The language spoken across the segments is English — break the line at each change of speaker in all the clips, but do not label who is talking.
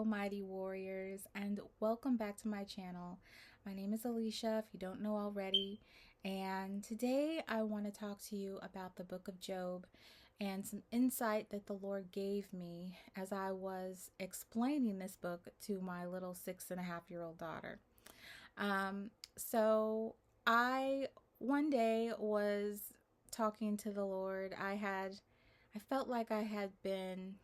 mighty warriors, and welcome back to my channel. My name is Alicia, if you don't know already, and today I want to talk to you about the book of Job and some insight that the Lord gave me as I was explaining this book to my little 6.5-year-old daughter. So I one day was talking to the Lord. I felt like I had been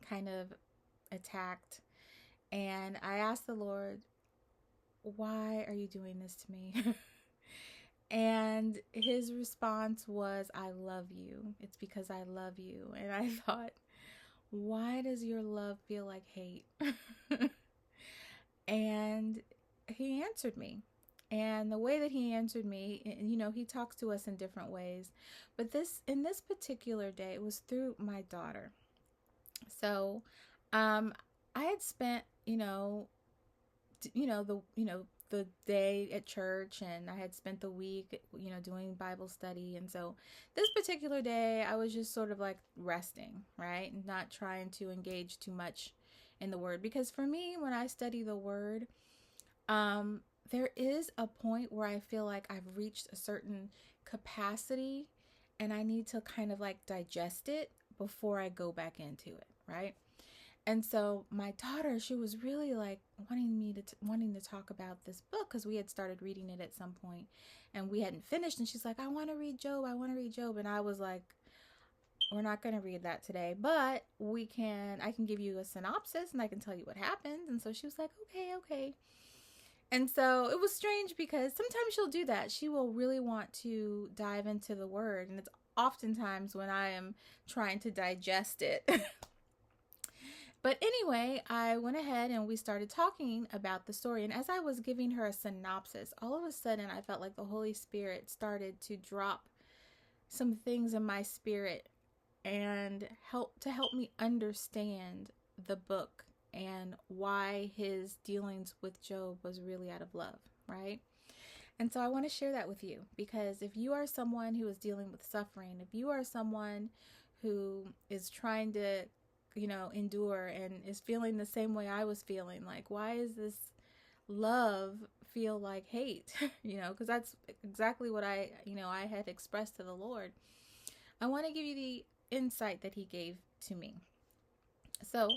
kind of attacked, and I asked the Lord, why are you doing this to me? And his response was, I love you. It's because I love you. And I thought, why does your love feel like hate? And he answered me. And the way that he answered me, he talks to us in different ways. But in this particular day, it was through my daughter. So, I had spent, the day at church, and I had spent the week, doing Bible study. And so this particular day, I was just sort of like resting, right? And not trying to engage too much in the word. Because for me, when I study the word, there is a point where I feel like I've reached a certain capacity and I need to kind of like digest it before I go back into it, right? And so my daughter, she was really like wanting to talk about this book because we had started reading it at some point and we hadn't finished. And she's like, I want to read Job. I want to read Job. And I was like, we're not going to read that today, but I can give you a synopsis and I can tell you what happened. And so she was like, okay. And so it was strange because sometimes she'll do that. She will really want to dive into the word. And it's oftentimes when I am trying to digest it. But anyway, I went ahead and we started talking about the story. And as I was giving her a synopsis, all of a sudden I felt like the Holy Spirit started to drop some things in my spirit and help me understand the book and why his dealings with Job was really out of love, right? And so I want to share that with you because if you are someone who is dealing with suffering, if you are someone who is trying to endure and is feeling the same way I was feeling, like, why is this love feel like hate? Because that's exactly what I had expressed to the Lord. I want to give you the insight that he gave to me. So,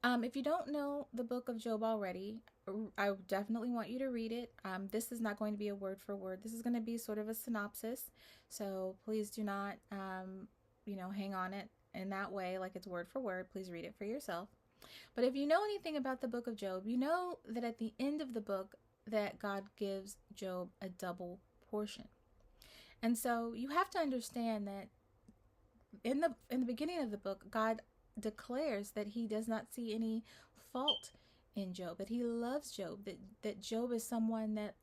if you don't know the book of Job already, I definitely want you to read it. This is not going to be a word for word. This is going to be sort of a synopsis. So please do not, hang on it in that way, like it's word for word. Please read it for yourself. But if you know anything about the book of Job, you know that at the end of the book that God gives Job a double portion. And so you have to understand that in the beginning of the book, God declares that he does not see any fault in Job, that he loves Job, that Job is someone that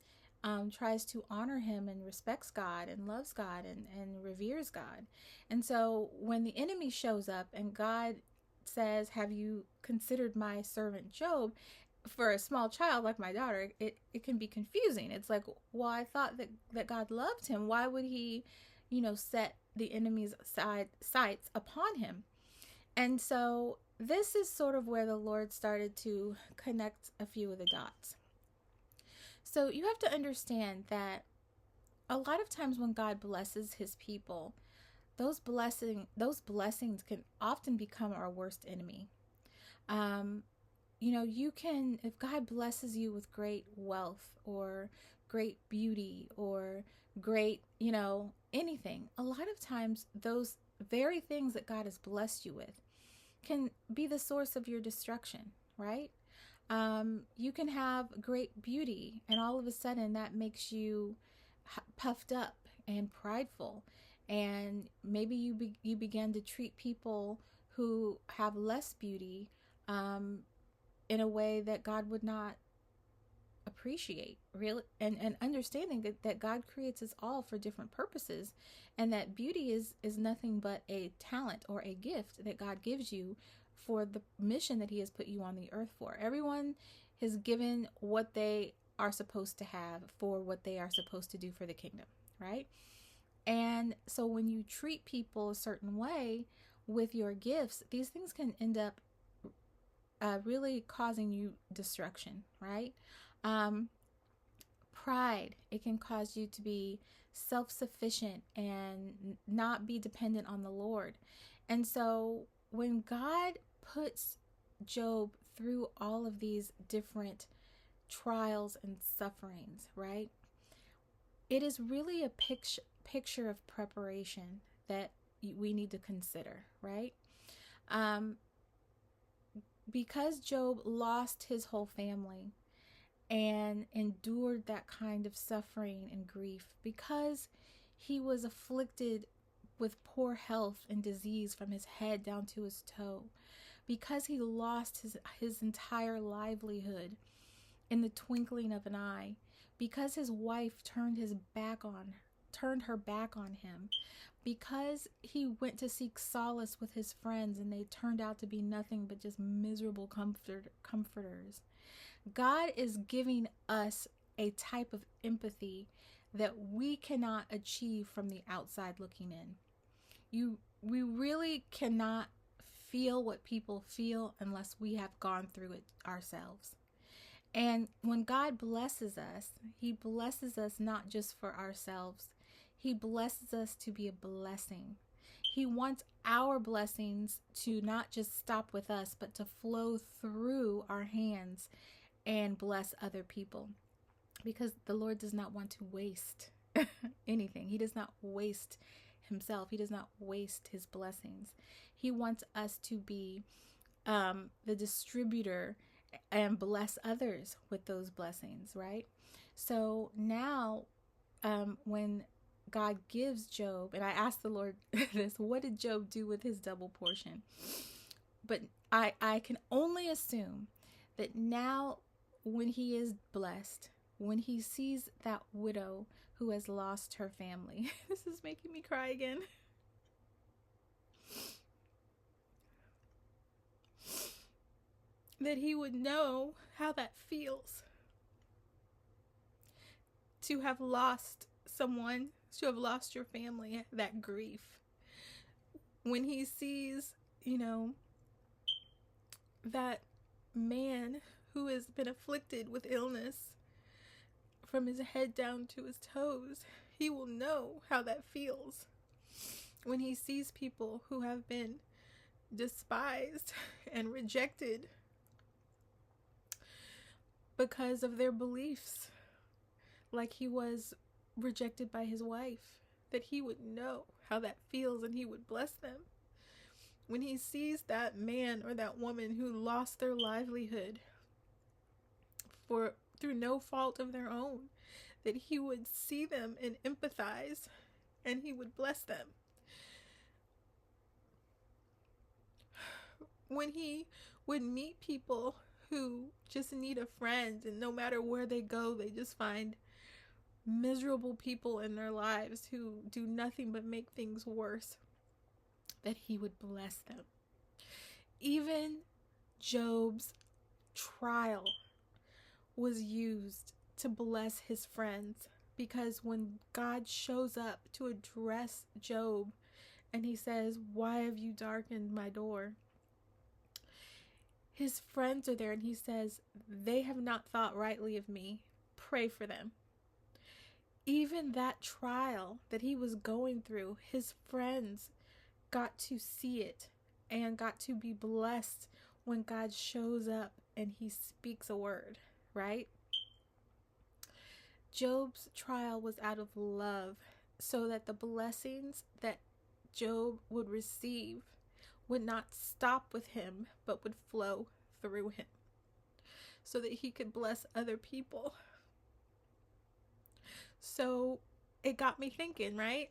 tries to honor him and respects God and loves God and reveres God. And so when the enemy shows up and God says, have you considered my servant Job? For a small child like my daughter, it can be confusing. It's like, well, I thought that God loved him. Why would he, set the enemy's sights upon him? And so this is sort of where the Lord started to connect a few of the dots. So you have to understand that a lot of times when God blesses his people, those blessings can often become our worst enemy. If God blesses you with great wealth or great beauty or great, anything, a lot of times those very things that God has blessed you with can be the source of your destruction, right? You can have great beauty and all of a sudden that makes you puffed up and prideful, and maybe you begin to treat people who have less beauty in a way that God would not appreciate, really, and understanding that God creates us all for different purposes, and that beauty is nothing but a talent or a gift that God gives you for the mission that he has put you on the earth for. Everyone is given what they are supposed to have for what they are supposed to do for the kingdom, right? And so when you treat people a certain way with your gifts, these things can end up really causing you destruction, right? Um, Pride, it can cause you to be self sufficient and not be dependent on the Lord. And so when God puts Job through all of these different trials and sufferings, right? It is really a picture of preparation that we need to consider, right? Um, because Job lost his whole family and endured that kind of suffering and grief, because he was afflicted with poor health and disease from his head down to his toe, because he lost his entire livelihood in the twinkling of an eye, because his wife turned her back on him, because he went to seek solace with his friends and they turned out to be nothing but just miserable comforters. God is giving us a type of empathy that we cannot achieve from the outside looking in. We really cannot feel what people feel unless we have gone through it ourselves. And when God blesses us, he blesses us not just for ourselves. He blesses us to be a blessing. He wants our blessings to not just stop with us, but to flow through our hands and bless other people. Because the Lord does not want to waste anything. He does not waste himself. He does not waste his blessings. He wants us to be the distributor and bless others with those blessings, right? So now, when God gives Job, and I asked the Lord this, what did Job do with his double portion? But I can only assume that now, when he is blessed, when he sees that widow who has lost her family, this is making me cry again. That he would know how that feels to have lost someone, to have lost your family, that grief. When he sees, that man who has been afflicted with illness from his head down to his toes, he will know how that feels. When he sees people who have been despised and rejected because of their beliefs, like he was rejected by his wife, that he would know how that feels and he would bless them. When he sees that man or that woman who lost their livelihood through no fault of their own, that he would see them and empathize and he would bless them. When he would meet people who just need a friend, and no matter where they go, they just find miserable people in their lives who do nothing but make things worse, that he would bless them. Even Job's trial was used to bless his friends, because when God shows up to address Job and he says, "Why have you darkened my door?" His friends are there and he says, "They have not thought rightly of me. Pray for them." Even that trial that he was going through, his friends got to see it and got to be blessed when God shows up and he speaks a word, right? Job's trial was out of love, so that the blessings that Job would receive would not stop with him, but would flow through him, so that he could bless other people. So it got me thinking, right?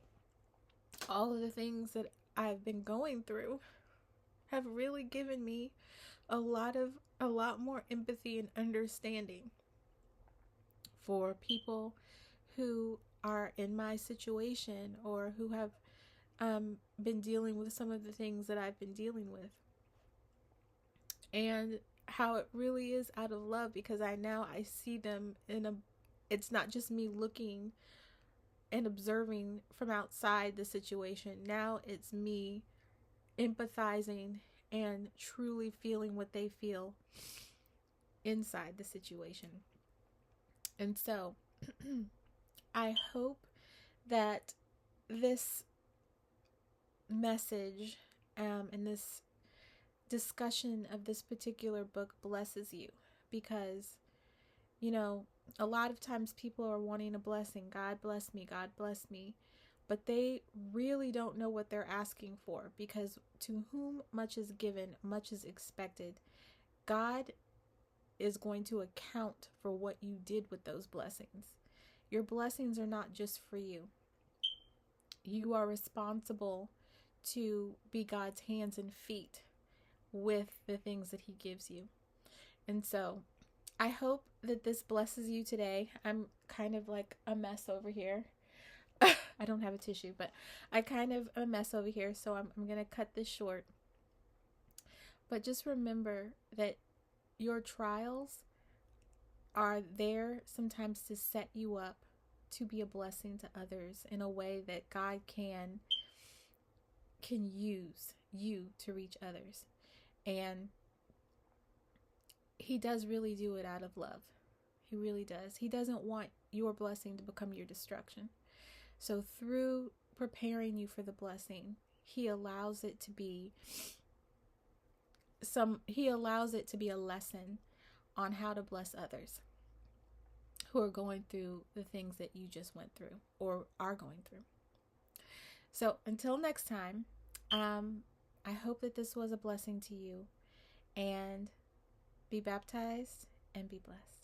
All of the things that I've been going through have really given me a lot more empathy and understanding for people who are in my situation, or who have been dealing with some of the things that I've been dealing with, and how it really is out of love, because I see them it's not just me looking and observing from outside the situation. Now it's me empathizing and truly feeling what they feel inside the situation. And so I hope that this message and this discussion of this particular book blesses you, because, you know, a lot of times people are wanting a blessing. God bless me, God bless me. But they really don't know what they're asking for, because to whom much is given, much is expected. God is going to account for what you did with those blessings. Your blessings are not just for you. You are responsible to be God's hands and feet with the things that He gives you. And so I hope that this blesses you today. I'm kind of like a mess over here. I don't have a tissue, but I kind of a mess over here, so I'm going to cut this short. But just remember that your trials are there sometimes to set you up to be a blessing to others in a way that God can use you to reach others. And He does really do it out of love. He really does. He doesn't want your blessing to become your destruction. So through preparing you for the blessing, He allows it to be a lesson on how to bless others who are going through the things that you just went through or are going through. So until next time, I hope that this was a blessing to you, and be baptized and be blessed.